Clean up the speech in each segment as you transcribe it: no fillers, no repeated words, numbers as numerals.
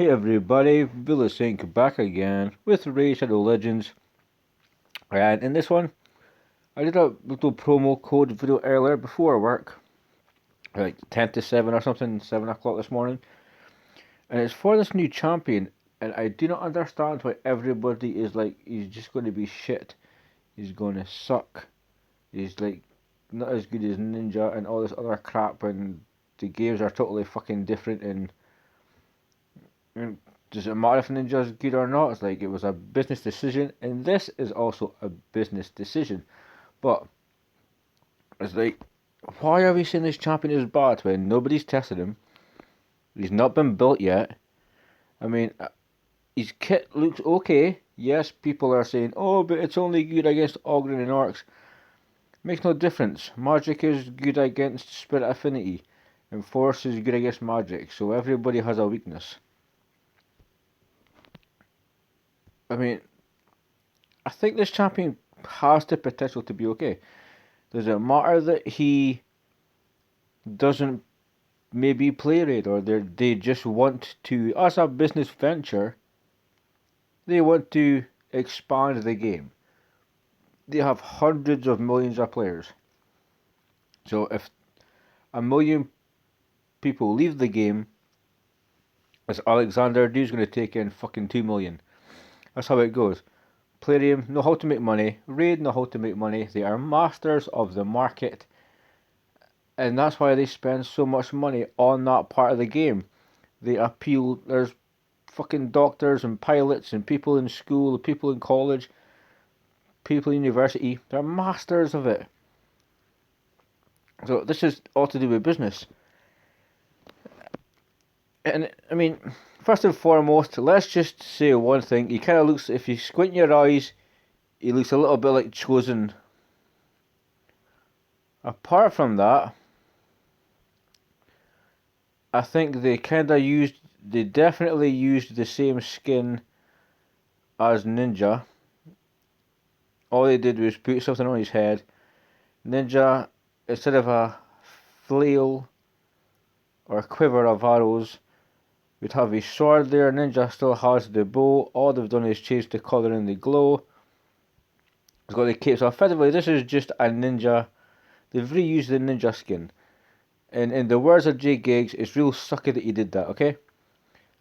Hey everybody, Vilisink back again with Raid Shadow Legends. And in this one, I did a little promo code video earlier before work, like 10 to 7 or something, 7 o'clock this morning. And it's for this new champion, and I do not understand why everybody is like, he's just going to be shit. He's going to suck. He's like, not as good as Ninja and all this other crap, and the games are totally fucking different and does it matter if Ninja's good or not? It's like it was a business decision, and this is also a business decision. But it's like, why are we saying this champion is bad when nobody's tested him? He's not been built yet. I mean, his kit looks okay. Yes, people are saying, oh, but it's only good against Ogryn and Orcs. Makes no difference. Magic is good against Spirit Affinity, and Force is good against Magic, so everybody has a weakness. I mean, I think this champion has the potential to be okay. Does it matter that he doesn't maybe play Raid, or they just want to, as a business venture, they want to expand the game? They have hundreds of millions of players. So if a million people leave the game, as Aleksandr Du's going to take in fucking 2 million. That's how it goes. Plarium know how to make money. Raid know how to make money. They are masters of the market. And that's why they spend so much money on that part of the game. They appeal. There's fucking doctors and pilots and people in school, people in college, people in university. They're masters of it. So this is all to do with business. And I mean, first and foremost, let's just say one thing. He kind of looks, if you squint your eyes, he looks a little bit like Chosen. Apart from that, I think they definitely used the same skin as Ninja. All they did was put something on his head. Ninja, instead of a flail or a quiver of arrows, we'd have his sword there. Ninja still has the bow. All they've done is change the colour and the glow. He's got the cape. So effectively, this is just a Ninja. They've reused the Ninja skin. And in the words of Jay Giggs, it's real sucky that he did that, okay?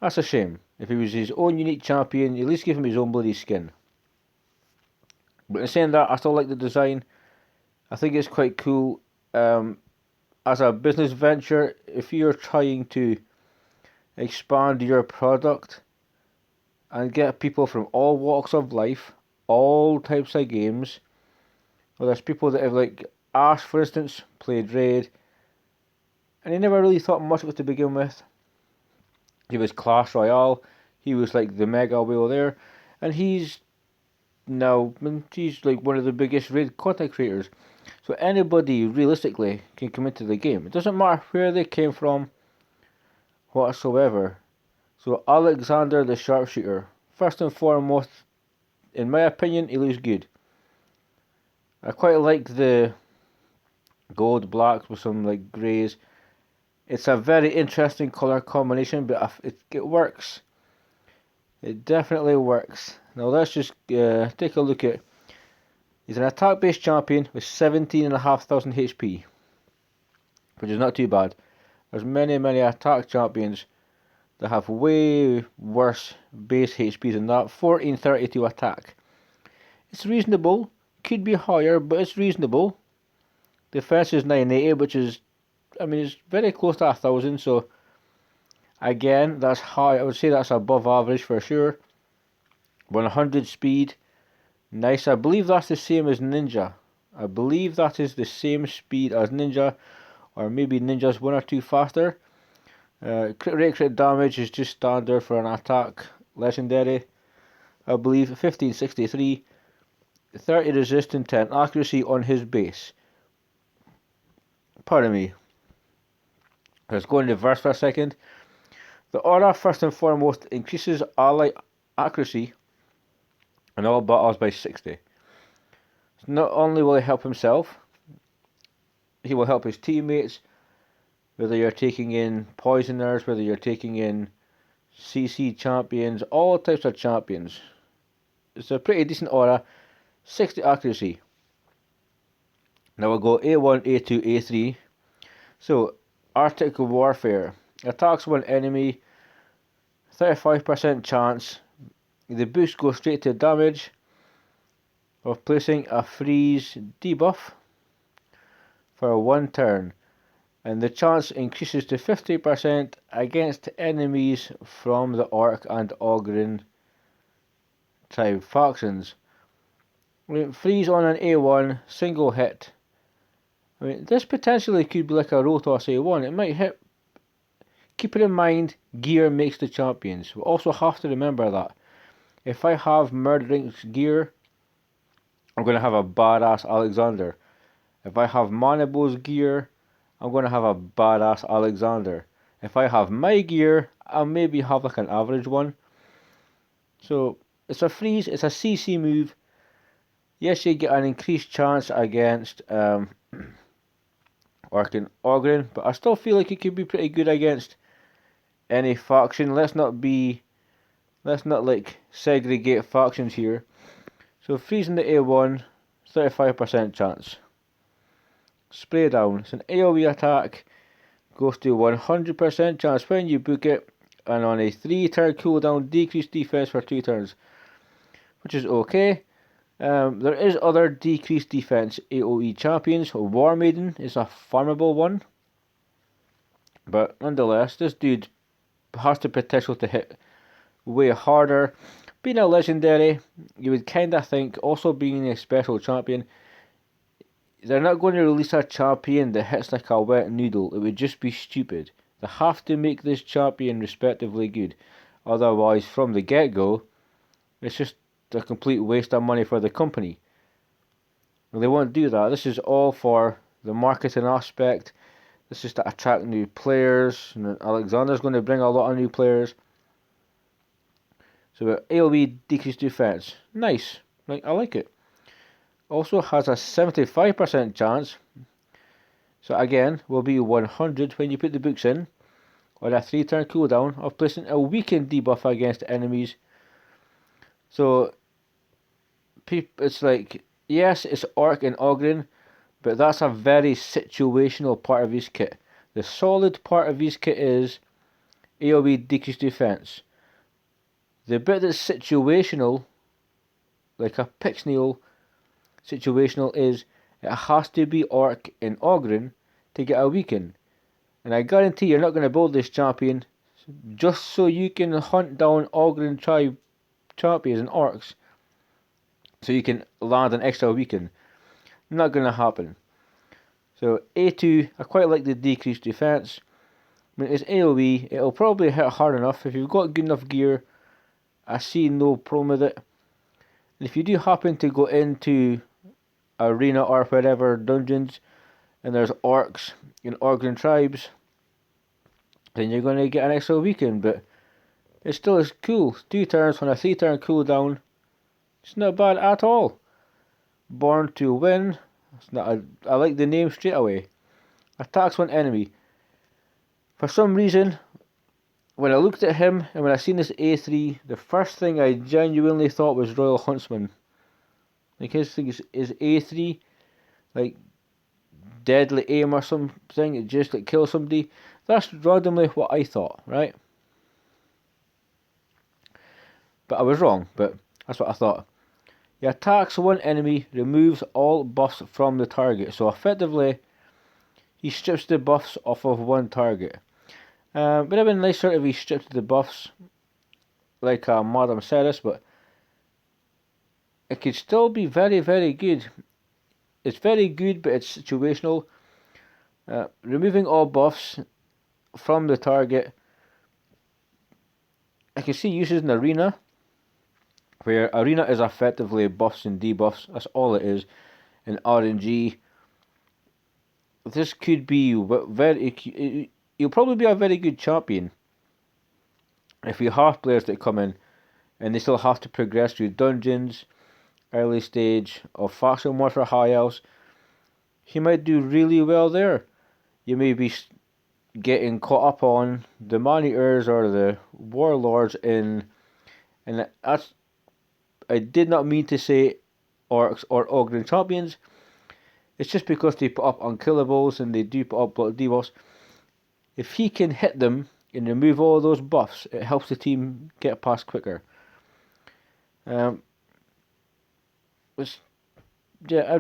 That's a shame. If he was his own unique champion, at least give him his own bloody skin. But in saying that, I still like the design. I think it's quite cool. As a business venture, if you're trying to expand your product and get people from all walks of life, all types of games, well, there's people that have, like, Ash, for instance, played Raid, and he never really thought much of it to begin with. He was Clash Royale, he was like the mega whale there, and he's like one of the biggest Raid content creators. So anybody realistically can come into the game. It doesn't matter where they came from whatsoever. So Aleksandr the Sharpshooter, first and foremost, in my opinion, he looks good. I quite like the gold blacks with some like greys. It's a very interesting colour combination, but it works. It definitely works. Now let's just take a look at. He's an attack-based champion with 17,500 HP, which is not too bad. There's many attack champions that have way worse base HP than that. 1432 attack. It's reasonable. Could be higher, but it's reasonable. Defense is 980, which is, I mean, it's very close to 1,000. So again, that's high. I would say that's above average for sure. 100 speed. Nice. I believe that's the same as Ninja. I believe that is the same speed as Ninja, or maybe Ninja's 1 or 2 faster. Crit rate, crit damage is just standard for an attack legendary. I believe 1563, 30 resist and 10 accuracy on his base. Pardon me. Let's go in reverse for a second. The aura, first and foremost, increases ally accuracy in all battles by 60. So not only will he help himself, he will help his teammates, whether you're taking in poisoners, whether you're taking in CC champions, all types of champions. It's a pretty decent aura, 60 accuracy. Now we'll go A1, A2, A3. So, Arctic Warfare. Attacks one enemy, 35% chance. The boost goes straight to damage of placing a freeze debuff for 1 turn. And the chance increases to 50% against enemies from the Orc and Ogryn tribe factions. Freeze on an A1, single hit. I mean, this potentially could be like a Rotos A1. It might hit. Keeping in mind, gear makes the champions. We also have to remember that. If I have Murderink's gear, I'm going to have a badass Aleksandr. If I have Manabo's gear, I'm going to have a badass Aleksandr. If I have my gear, I'll maybe have like an average one. So, it's a freeze, it's a CC move. Yes, you get an increased chance against Orc and Ogryn, but I still feel like it could be pretty good against any faction. Let's not like segregate factions here. So freezing the A1, 35% chance. Spray down. It's an AoE attack. Goes to 100% chance when you book it, and on a 3-turn cooldown, decreased defense for 2 turns, which is okay. There is other decreased defense AoE champions. War Maiden is a farmable one, but nonetheless, this dude has the potential to hit way harder. Being a legendary, you would kind of think, also being a special champion, they're not going to release a champion that hits like a wet noodle. It would just be stupid. They have to make this champion respectively good. Otherwise, from the get-go, it's just a complete waste of money for the company. Well, they won't do that. This is all for the marketing aspect. This is to attract new players. And Aleksandr's going to bring a lot of new players. So AoE decreased defense. Nice. I like it. Also has a 75% chance. So again, will be 100 when you put the books in. On a 3-turn cooldown of placing a weakened debuff against enemies. So it's like, yes, it's Orc and Ogryn, but that's a very situational part of his kit. The solid part of his kit is AoE decreased defense. The bit that's situational, like a Pixnial situational, is it has to be Orc and Ogryn to get a weaken. And I guarantee you're not going to build this champion just so you can hunt down Ogryn tribe champions and Orcs, so you can land an extra weaken. Not going to happen. So A2, I quite like the decreased defense. I mean, it's AoE, it'll probably hit hard enough. If you've got good enough gear, I see no problem with it. And if you do happen to go into arena or wherever dungeons, and there's Orcs and Ogryn tribes, then you're going to get an extra weaken, but it still is cool. 2 turns on a 3-turn cooldown. It's not bad at all. Born to Win. I like the name straight away. Attacks one enemy. For some reason, when I looked at him and when I seen this A3, the first thing I genuinely thought was Royal Huntsman. Like his thing is A3, like deadly aim or something. It just like kills somebody. That's randomly what I thought, right? But I was wrong. But that's what I thought. He attacks one enemy, removes all buffs from the target. So effectively, he strips the buffs off of one target. Would have been nicer if he stripped the buffs like Madame Ceres, but it could still be very, very good. It's very good, but it's situational. Removing all buffs from the target. I can see uses in Arena, where Arena is effectively buffs and debuffs. That's all it is. In RNG, this could be very. You'll probably be a very good champion if you have players that come in and they still have to progress through dungeons, early stage of faction warfare high elves. He might do really well there. You may be getting caught up on the man-eaters or the warlords and that's, I did not mean to say orcs or Ogren champions. It's just because they put up unkillables and they do put up debuffs. If he can hit them and remove all those buffs, it helps the team get past quicker. Yeah, I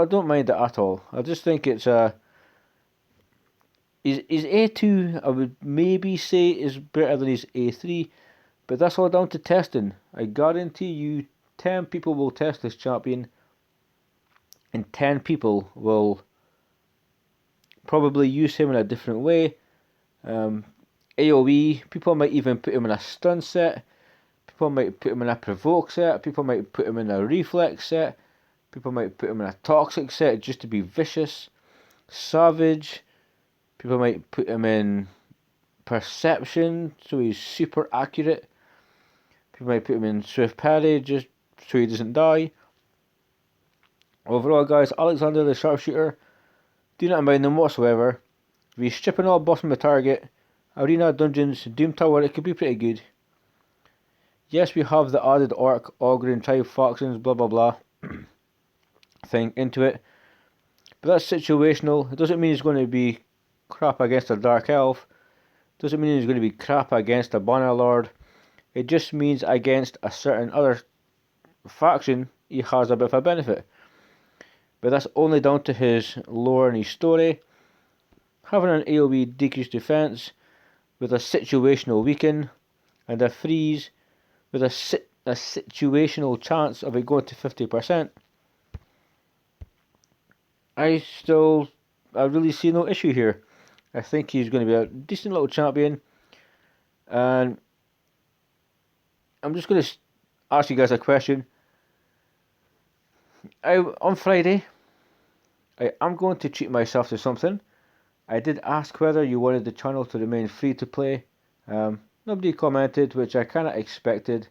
don't mind it at all. I just think it's his A2 I would maybe say is better than his A3, but that's all down to testing. I guarantee you 10 people will test this champion and 10 people will probably use him in a different way. AoE, people might even put him in a stun set, people might put him in a provoke set, people might put him in a reflex set, people might put him in a toxic set just to be vicious, savage, people might put him in perception so he's super accurate, people might put him in swift parry just so he doesn't die. Overall guys, Aleksandr the Sharpshooter, do not mind him whatsoever. If he's stripping all buffs from the target, arena, dungeons, doom tower, it could be pretty good. Yes, we have the added orc, ogre, tribe factions, blah blah blah thing into it, but that's situational. It doesn't mean he's going to be crap against a dark elf, it doesn't mean he's going to be crap against a bannerlord. It just means against a certain other faction he has a bit of a benefit, but that's only down to his lore and his story. Having an AoE decreased defense with a situational weaken and a freeze with a situational chance of it going to 50%. I really see no issue here. I think he's going to be a decent little champion, and I'm just going to ask you guys a question. On Friday, I am going to treat myself to something. I did ask whether you wanted the channel to remain free to play. Nobody commented, which I kind of expected.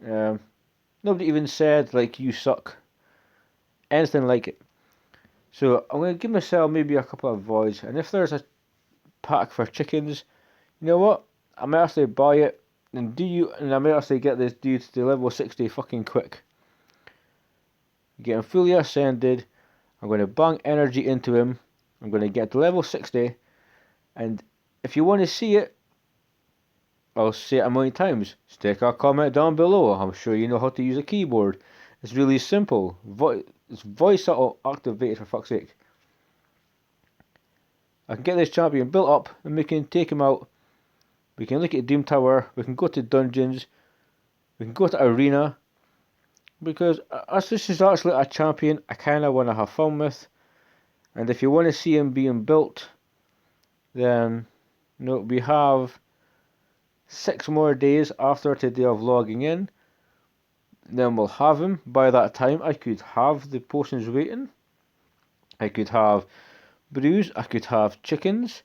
Nobody even said, like, you suck. Anything like it. So I'm going to give myself maybe a couple of voids. And if there's a pack for chickens, you know what? I might actually buy it. And I might actually get this dude to level 60 fucking quick. Get him fully ascended. I'm going to bang energy into him. I'm going to get to level 60, and if you want to see it, I'll say it a million times. Stick a comment down below. I'm sure you know how to use a keyboard. It's really simple. It's voice activated, for fuck's sake. I can get this champion built up and we can take him out. We can look at Doom Tower. We can go to dungeons. We can go to arena. Because as this is actually a champion I kind of want to have fun with. And if you want to see him being built, then we have 6 more days after today of logging in. Then we'll have him. By that time, I could have the potions waiting. I could have brews. I could have chickens.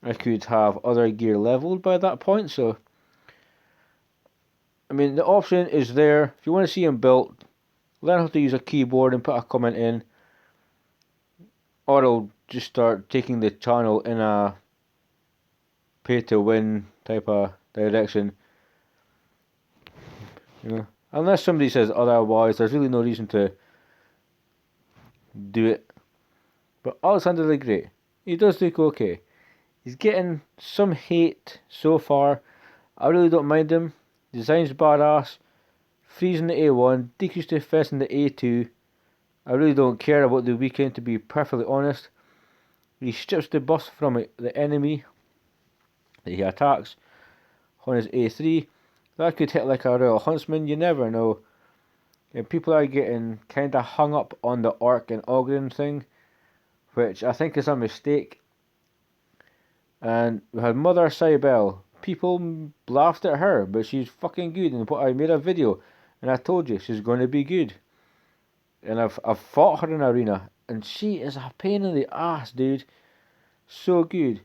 I could have other gear leveled by that point. So, I mean, the option is there. If you want to see him built, learn how to use a keyboard and put a comment in. Or I'll just start taking the channel in a pay-to-win type of direction. Unless somebody says otherwise, there's really no reason to do it. But Aleksandr the Great, he does look okay. He's getting some hate so far. I really don't mind him. Design's badass. Freezing the A1, decreased defense in the A2. I really don't care about the weekend, to be perfectly honest. He strips the buffs from the enemy that he attacks on his A3. That could hit like a Royal Huntsman, you never know. And people are getting kind of hung up on the Orc and Ogren thing, which I think is a mistake. And we had Mother Cybele. People laughed at her, but she's fucking good. And I made a video, and I told you she's going to be good. And I've fought her in arena, and she is a pain in the ass, dude. So good.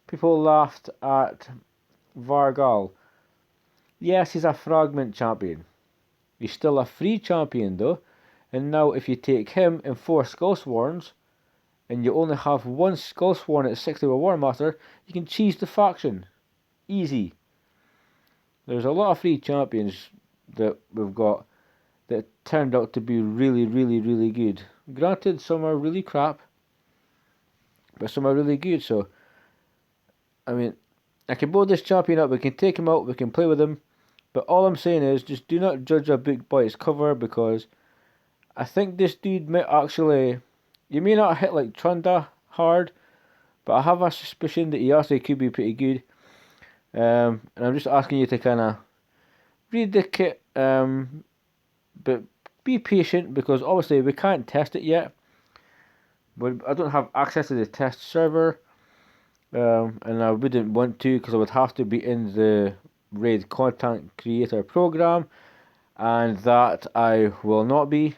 People laughed at Vargal. Yes, he's a fragment champion. He's still a free champion though, and now if you take him and 4 Skullsworns, and you only have one Skull Sworn at 60 with War Master, you can cheese the faction. Easy. There's a lot of free champions that we've got that turned out to be really, really, really good. Granted, some are really crap, but some are really good. So, I mean, I can build this champion up, we can take him out, we can play with him. But all I'm saying is, just do not judge a book by its cover, because I think this dude might actually... You may not hit like Trunda hard, but I have a suspicion that he actually could be pretty good. And I'm just asking you to kind of read the kit, but be patient, because obviously we can't test it yet. But I don't have access to the test server, and I wouldn't want to, because I would have to be in the Raid Content Creator program, and that I will not be.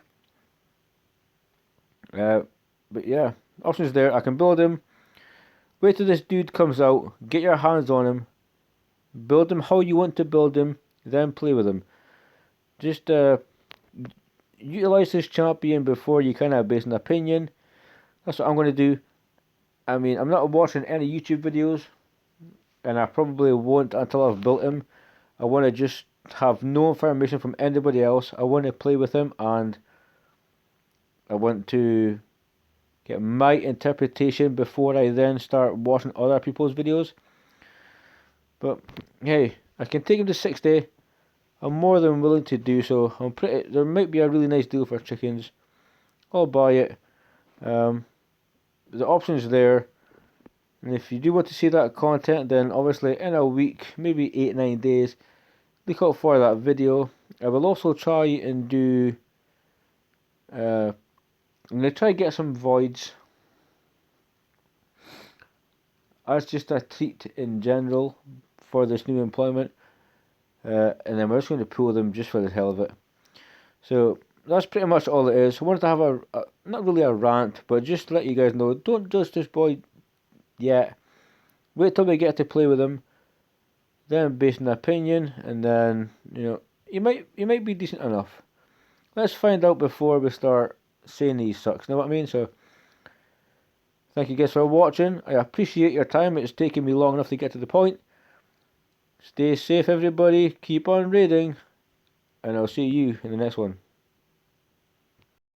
But yeah, options there. I can build him. Wait till this dude comes out. Get your hands on him. Build him how you want to build him. Then play with him. Just utilize this champion before you kind of base an opinion. That's what I'm going to do. I mean, I'm not watching any YouTube videos, and I probably won't until I've built him. I want to just have no information from anybody else. I want to play with him, and I want to get my interpretation before I then start watching other people's videos. But hey, I can take him to 60. I'm more than willing to do so. There might be a really nice deal for chickens. I'll buy it. The options there. And if you do want to see that content, then obviously in a week, maybe 8-9 days, look out for that video. I will also try and do... I'm going to try and get some voids as just a treat in general for this new employment, and then we're just going to pull them just for the hell of it. So that's pretty much all it is. I wanted to have a not really a rant, but just to let you guys know, don't judge this boy yet. Wait till we get to play with him, then base an opinion, and then you might be decent enough. Let's find out before we start saying he sucks. Know what I mean? So thank you guys for watching. I appreciate your time. It's taken me long enough to get to the point. Stay safe, everybody. Keep on raiding, and I'll see you in the next one.